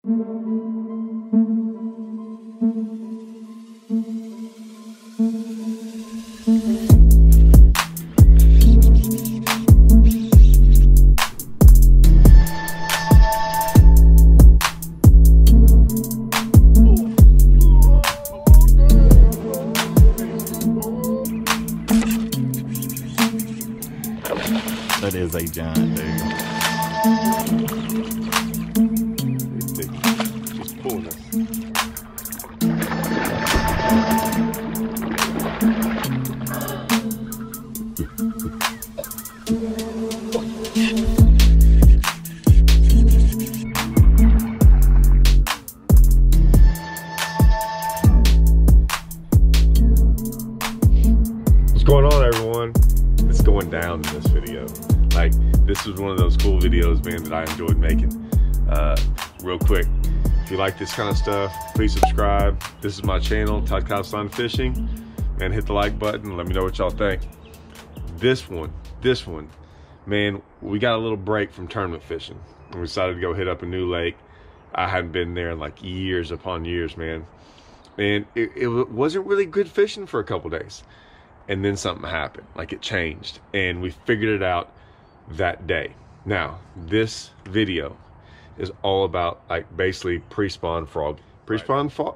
That is a giant, dude. She's pulling us. What's going on, everyone? It's going down in this video. Like, this was one of those cool videos, man, that I enjoyed making. Real quick, if you like this kind of stuff, please subscribe. This is my channel, Todd Copstein Fishing, and hit the like button. Let me know what y'all think. This one, man, we got a little break from tournament fishing. We decided to go hit up a new lake. I hadn't been there in like years upon years, man. And it wasn't really good fishing for a couple days. And then something happened, like it changed. And we figured it out that day. Now, this video is all about like basically pre-spawn frog. Pre-spawn frogging,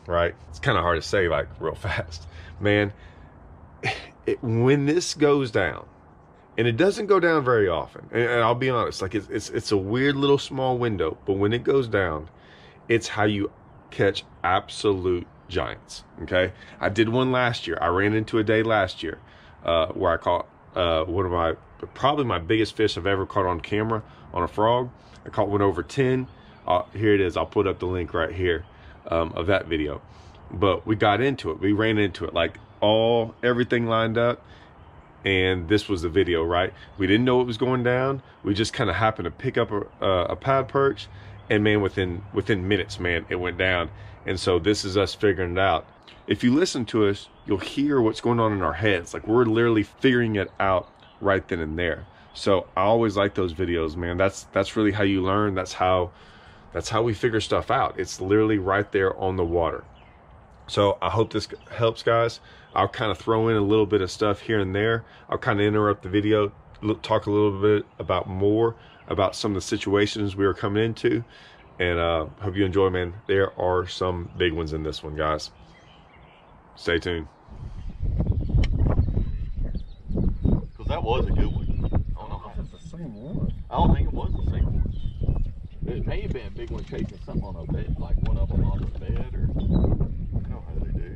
right? It's kind of hard to say like real fast. Man, when this goes down, and it doesn't go down very often, and I'll be honest, like it's a weird little small window, but when it goes down, it's how you catch absolute giants. Okay, I did one last year. I ran into a day last year where I caught one of probably my biggest fish I've ever caught on camera on a frog. I caught one over 10. Here it is. I'll put up the link right here of that video. But we got into it. We ran into it, like everything lined up. And this was the video, right? We didn't know it was going down. We just kind of happened to pick up a pad perch, and man, within minutes, man, it went down. And so this is us figuring it out. If you listen to us, you'll hear what's going on in our heads. Like, we're literally figuring it out right then and there. So I always like those videos, man. That's really how you learn. That's how we figure stuff out. It's literally right there on the water. So I hope this helps, guys. I'll kind of throw in a little bit of stuff here and there. I'll kind of interrupt the video, talk a little bit about some of the situations we were coming into. And hope you enjoy, man. There are some big ones in this one, guys. Stay tuned. Because that was a good one. I don't know if it's the same one. I don't think it was the same one. It may have been a big one chasing something on a bed, like one of them on the bed, or I know how they do.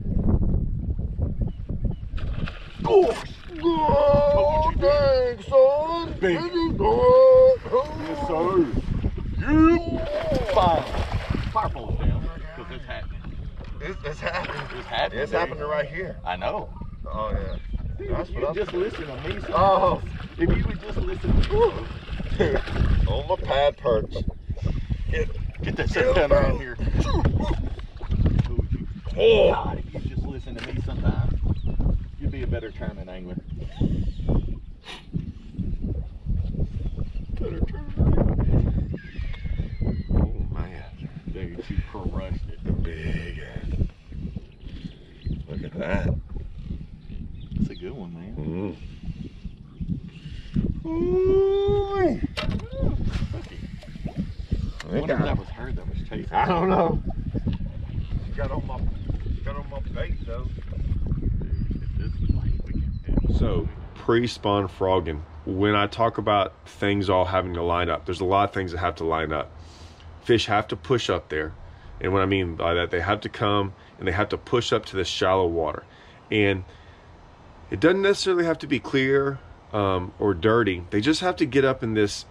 Oh, dang, son. Big. Yes, sir. Fire pole's down, because it's happening. It's happening. It's happening. It's happening right here. I know. Oh, yeah. Dude, if you would just listen to me. Oh. If you would just listen to me. On my pad perch. Get that set down around here. Oh. God, if you just listen to me sometimes, you'd be a better tournament angler. Better tournament. Oh, man. Dude, you crushed it. Big. Look at that. It's a good one, man. Ooh. I wonder if that was her that was chasing. I don't know. She got on my bait though. So, pre-spawn frogging. When I talk about things all having to line up, there's a lot of things that have to line up. Fish have to push up there. And what I mean by that, they have to come and they have to push up to the shallow water. And it doesn't necessarily have to be clear or dirty. They just have to get up in this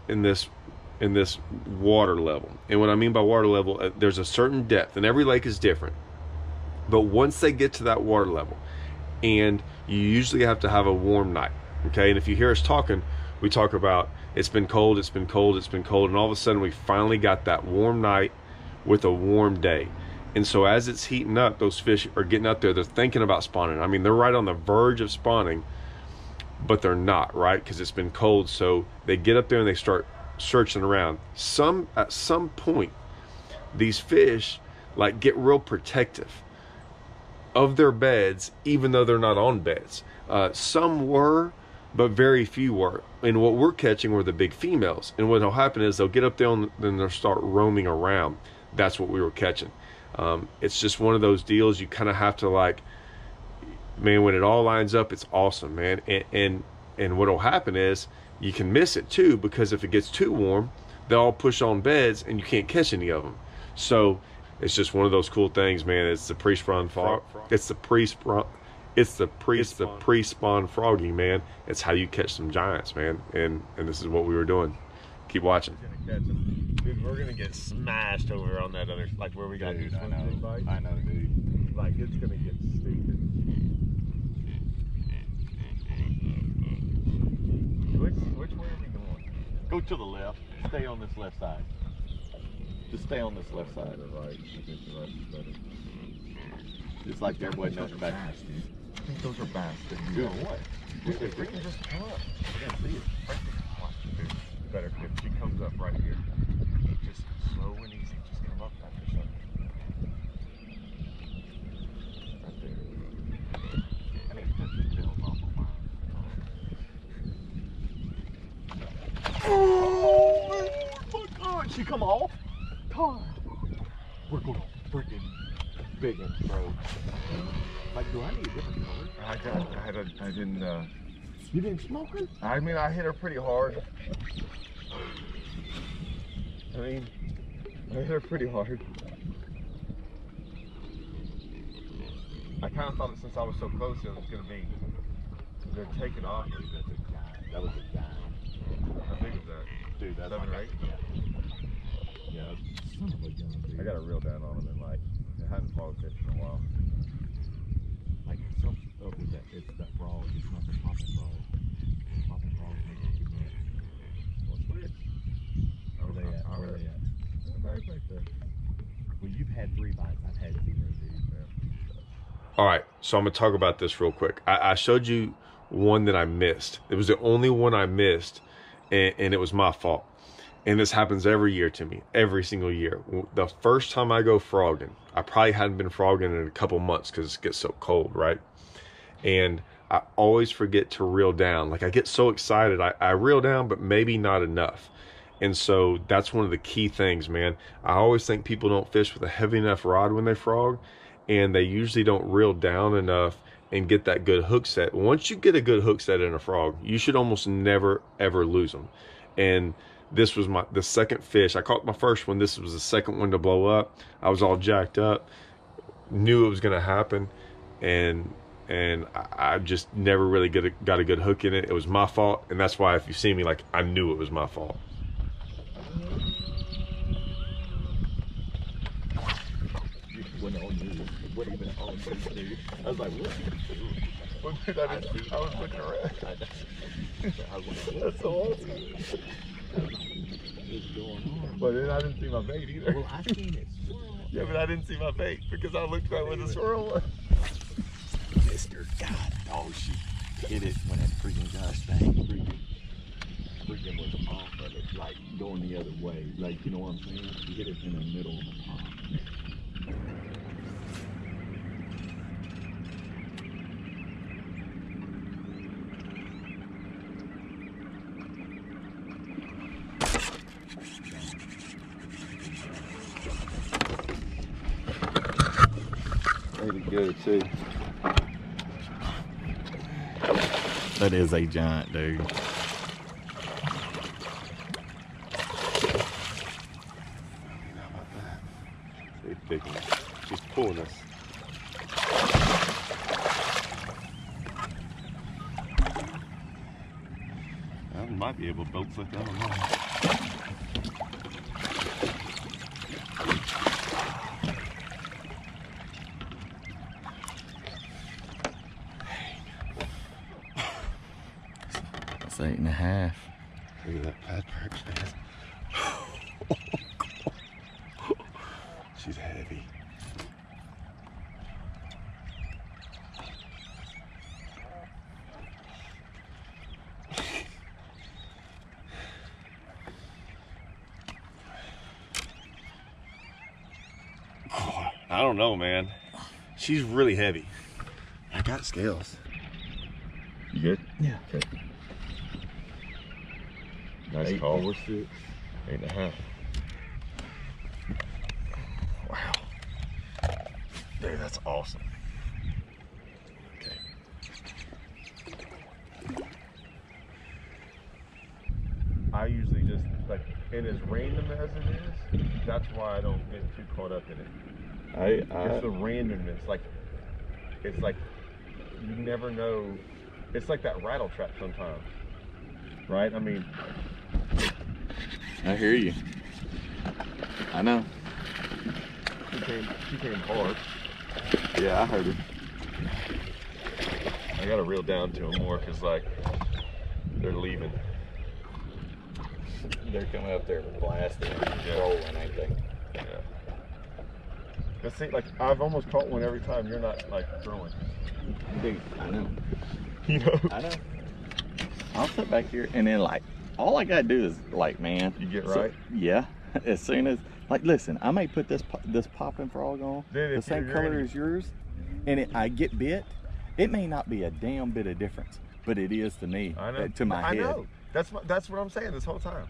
water level. And what I mean by water level, there's a certain depth, and every lake is different. But once they get to that water level, and you usually have to have a warm night, okay? And if you hear us talking, we talk about it's been cold, it's been cold, it's been cold, and all of a sudden we finally got that warm night with a warm day. And so as it's heating up, those fish are getting out there, they're thinking about spawning. I mean, they're right on the verge of spawning, but they're not, right? Because it's been cold. So they get up there and they start searching around. At some point, these fish like get real protective of their beds, even though they're not on beds. Some were, but very few were. And what we're catching were the big females. And what'll happen is they'll get up there and then they'll start roaming around. That's what we were catching. It's just one of those deals you kind of have to like, man, when it all lines up, it's awesome, man. And what'll happen is you can miss it too, because if it gets too warm, they'll all push on beds and you can't catch any of them. So it's just one of those cool things, man. It's the pre-spawn frog. It's the pre-spawn froggy, man. It's how you catch some giants, man. And this is what we were doing. Keep watching. Dude, we're gonna get smashed over on that other, like where we got Dude, these I know, bite. I know, dude. Like it's gonna get stupid. Which way are we going? Go to the left. Stay on this left side. Just stay on this left side. Right. I think the right is better. It's like there wasn't nothing back. Dude. I think those are bass. Dude, what? Dude, they freaking just come up. I can't see it. Watch, dude. Better if she comes up right here. Just slow and easy. Just come up after something. Right there. I need to cut these tails off of mine. Oh my God! She come off. God, we're going freaking big ones, bro. Like, do I need a different color? I didn't. You didn't smoke her? I mean, I hit her pretty hard. I hit her pretty hard. I kind of thought that since I was so close, it was going to be, they're taking off. That was a giant. How big was that? Dude, that's 7 or 8? Yeah. I got a reel down on them and like, it hadn't followed fish in a while. Like, some stuff is that, it's that frog, it's not the popping frog. Popping frog makes it too much. What's weird? Where they at? Where they at? They're back there. Well, you've had 3 bites, I've had 0, dude. All right, so I'm gonna talk about this real quick. I showed you one that I missed. It was the only one I missed, and it was my fault. And this happens every year to me, every single year. The first time I go frogging, I probably hadn't been frogging in a couple months because it gets so cold, right? And I always forget to reel down. Like, I get so excited, I reel down, but maybe not enough. And so that's one of the key things, man. I always think people don't fish with a heavy enough rod when they frog, and they usually don't reel down enough and get that good hook set. Once you get a good hook set in a frog, you should almost never, ever lose them. And this was the second fish. I caught my first one. This was the second one to blow up. I was all jacked up, knew it was going to happen, and I just never really got a good hook in it. It was my fault, and that's why if you see me, like, I knew it was my fault. What even on this, dude? I was like, what? Well, dude, I was looking around. That's so awesome. What's going on? But then I didn't see my bait either. Well, I seen it swirl. Yeah, but I didn't see my bait because I looked right where the swirl was. Mr. God, oh, she hit it when that freaking gosh dang freaking was off of it, like going the other way. Like, you know what I'm saying? She hit it in the middle of the pond. Pretty good too. That is a giant, dude. She's big one. She's pulling us. I might be able to boat flip that one. That's 8.5. Look at that fat perch, man. She's heavy. I don't know, man. She's really heavy. I got scales. You good? Yeah. Okay. Nice call. 8.46. 8.5. Wow. Dude, that's awesome. Okay. I usually just, like, and as random as it is, that's why I don't get too caught up in it. It's the randomness. Like, it's like, you never know. It's like that rattle trap sometimes. Right? I mean, I hear you. I know. she came hard. Yeah, I heard her. I gotta reel down to them more because, like, they're leaving. They're coming up there blasting and rolling, ain't they? Yeah. But see, like, I've almost caught one every time you're not, like, throwing. Dude, I know. You know? I know. I'll sit back here and then, like, all I gotta do is, like, man. You get right? Yeah. As soon as, like, listen, I may put this popping frog on, Dude, the same color as yours, and I get bit. It may not be a damn bit of difference, but it is to me. I know. To my head. I know. That's what I'm saying this whole time.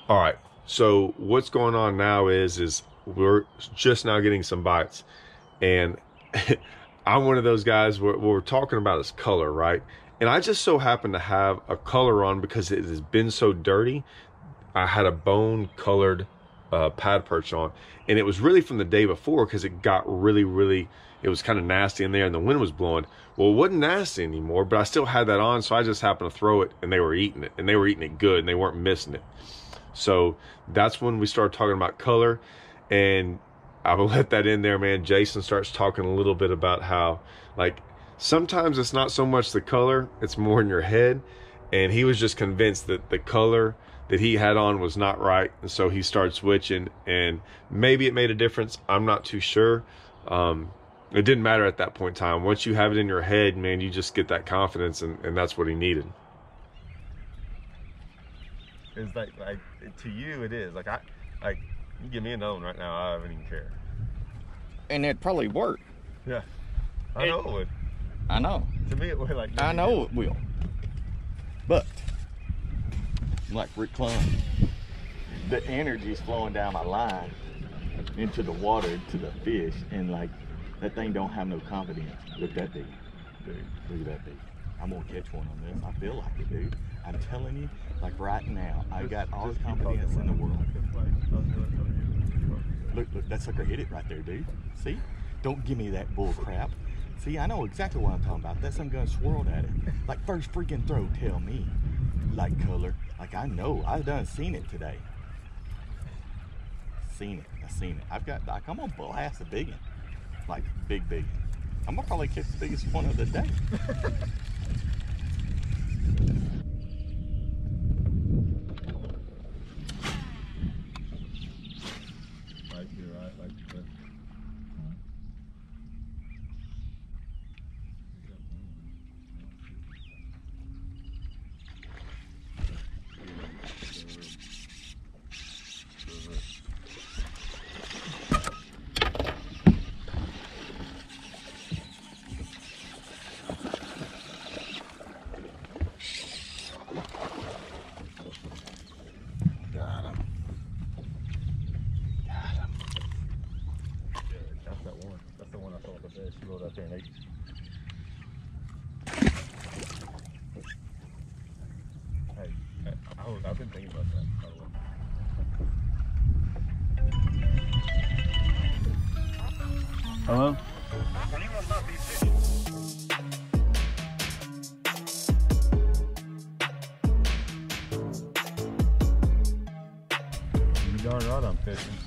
All right. So what's going on now is we're just now getting some bites, and I'm one of those guys where what we're talking about is color, right? And I just so happen to have a color on because it has been so dirty. I had a bone colored pad perch on, and it was really from the day before because it got really, it was kind of nasty in there and the wind was blowing. Well, it wasn't nasty anymore, but I still had that on, so I just happened to throw it, and they were eating it, and they were eating it good, and they weren't missing it. So that's when we started talking about color, and I will let that in there, man. Jason starts talking a little bit about how, like, sometimes it's not so much the color, it's more in your head. And he was just convinced that the color that he had on was not right. And so he started switching, and maybe it made a difference. I'm not too sure. It didn't matter at that point in time. Once you have it in your head, man, you just get that confidence, and that's what he needed. It's like to you, it is. Like, you give me another one right now, I wouldn't even care. And it'd probably work. Yeah. I know it would. I know. To me, it would. Like, I know it will. But, like Rick Clun, the energy's flowing down my line into the water, to the fish, and, like, that thing don't have no confidence. Look at that big. Dude. Look at that big. I'm gonna catch one on this. I feel like it, dude. I'm telling you, like right now, I got all the confidence in the world. Look, that sucker hit it right there, dude. See? Don't give me that bull crap. See, I know exactly what I'm talking about. That some gun swirled at it. Like, first freaking throw, tell me. Like color. Like, I know. I done seen it today. Seen it. I seen it. I've got, like, I'm gonna blast a big one. Like, big one. I'm gonna probably catch the biggest one of the day. She rolled out there and ate. Hey, I've been thinking about that, by the way. Hello? You darn right I'm fishing.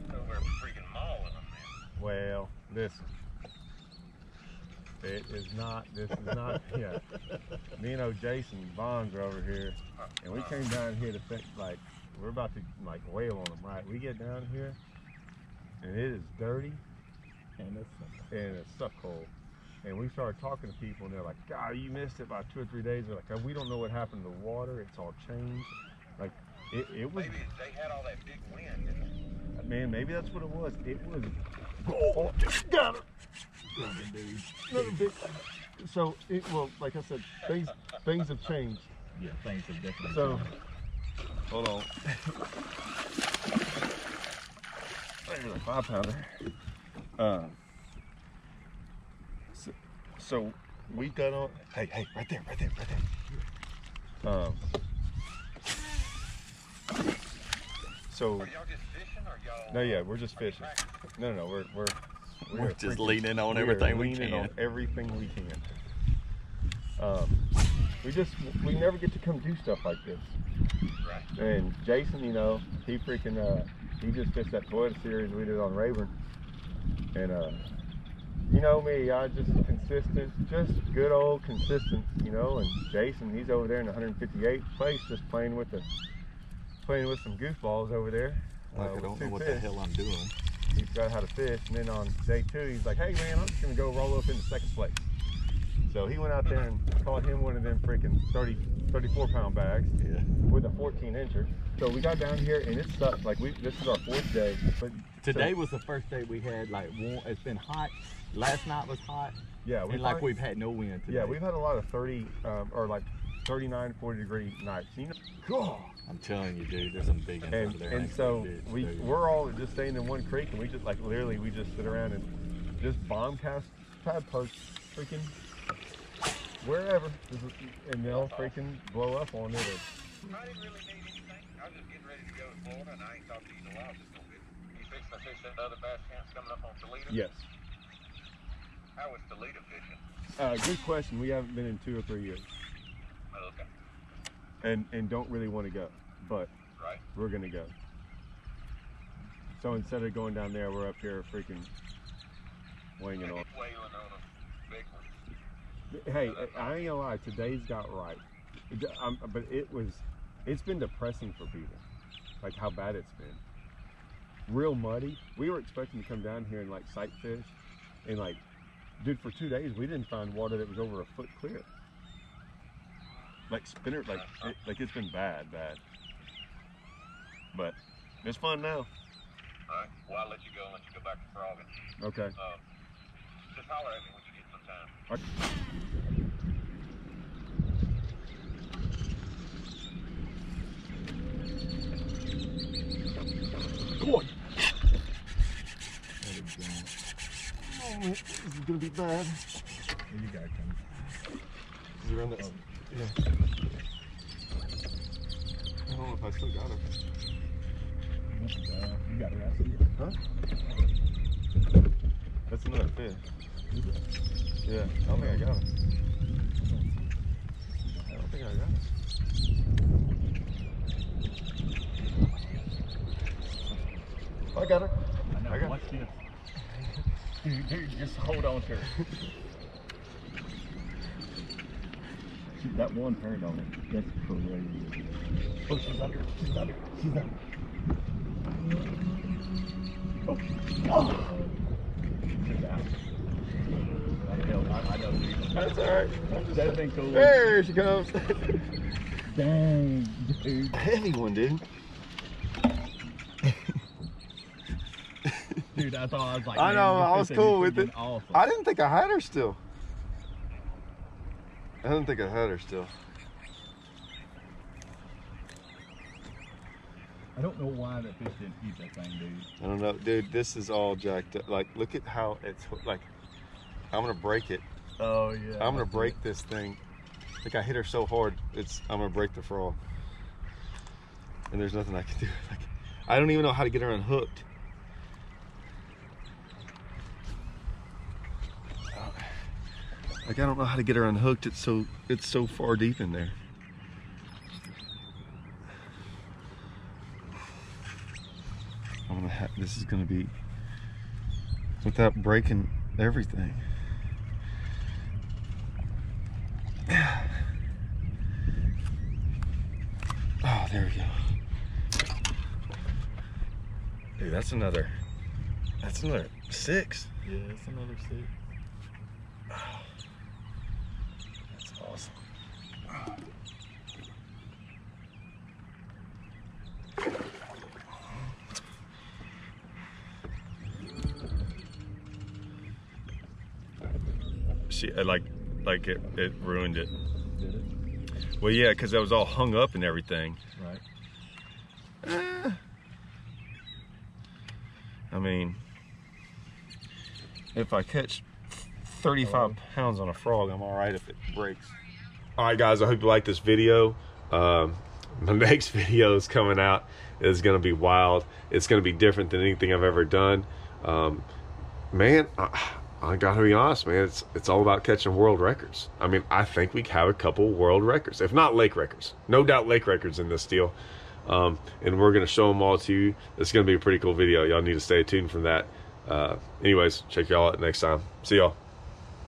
Over freaking mauling them, man. Well, listen. It is not, this is not, yeah. Me and old Jason Bonds are over here, and we came down here to think, like, we're about to, like, wail on them, right? We get down here, and it is dirty, and it's suck hole. And we started talking to people, and they're like, God, you missed it by 2 or 3 days. They're like, we don't know what happened to the water. It's all changed. Like, it was... Maybe they had all that big wind, didn't they? Man, maybe that's what it was. It was Oh, got her. Another big. So, well, like I said, things have changed. Yeah, things have definitely So, changed. hold on. There's a 5-pounder. So we got on. Hey, right there. So. Are y'all just fishing or y'all? No, yeah, we're just fishing. No, We're just leaning on we are everything we leaning can. on everything we can. We never get to come do stuff like this. Right. And Jason, you know, he freaking he just fished that Toyota series we did on Rayburn. And you know me, I just consistent, just good old consistent, you know. And Jason, he's over there in the 158th place, just playing with some goofballs over there. Like I don't know what the hell I'm doing. He forgot how to fish, and then on day 2, he's like, "Hey man, I'm just gonna go roll up into 2nd place." So he went out there and caught him one of them freaking 34-pound bags with a 14-incher. So we got down here and it sucked. Like this is our 4th day. But Today was the first day we had like warm. It's been hot. Last night was hot. Yeah, we've had no wind today. Yeah, we've had a lot of 30 or like 39, 40 degree nights. You know, God. I'm telling you, dude, there's some big ones over there. And so we're all just staying in one creek, and we just like literally we just sit around and just bomb cast pad posts freaking wherever, and they'll freaking blow up on it. I didn't really need anything. I was just getting ready to go to Florida, and I ain't talked to you in a while. Just a bit. You fixing to fish that other bass camps coming up on Toledo? Yes. How was Toledo fishing? Good question. We haven't been in 2 or 3 years, Oh, okay. and don't really want to go, but Right. we're gonna go. So instead of going down there, we're up here freaking winging on. Whaling on a big one. Hey, I ain't gonna lie. Today's got right, but it's been depressing for people, like how bad it's been. Real muddy. We were expecting to come down here and like sight fish, and like, dude, for 2 days we didn't find water that was over a foot clear. Like spinner, like it's been bad. But it's fun now. All right. Well, I'll let you go and let you go back to frogging. Okay. Just holler at me when you get some time. Come on. Oh, this is gonna be bad. You got it coming. Is it around that? Yeah. I don't know if I still got it. You got it right here. Huh? That's another fish. Yeah, I don't think I got it. I don't think I got it. I got her. I know. I got Watch it. this. Dude, just hold on to her. Shoot, that one turned on it. That's crazy. Oh, she's under. She's under. She's under. Oh. Oh. She's out. I know. That's alright. That thing cool. There she comes. Dang, dude. Heavy one, dude. Dude, I thought I was like, I know, I was cool with it. Awesome. I didn't think I had her still. I didn't think I had her still. I don't know why that fish didn't eat that thing, dude. I don't know, dude. This is all jacked up. Like, look at how it's like. I'm gonna break it. Oh yeah. I'm gonna break this thing. Like I hit her so hard, I'm gonna break the frog. And there's nothing I can do. Like, I don't even know how to get her unhooked. Like I don't know how to get her unhooked. It's so far deep in there. This is gonna be without breaking everything. Oh, there we go. Dude, that's another 6. Yeah, it's another 6. That's awesome. see, like it ruined it. Did it? Well, yeah, because it was all hung up and everything. Right. I mean, if I catch 35 pounds on a frog, I'm all right if it breaks. All right, guys, I hope you like this video. My next video is coming out. It's going to be wild. It's going to be different than anything I've ever done. Man, I gotta be honest, man. It's all about catching world records. I mean, I think we have a couple world records, if not lake records. No doubt lake records in this deal. And we're gonna show them all to you. It's gonna be a pretty cool video. Y'all need to stay tuned for that. Anyways, check y'all out next time. See y'all.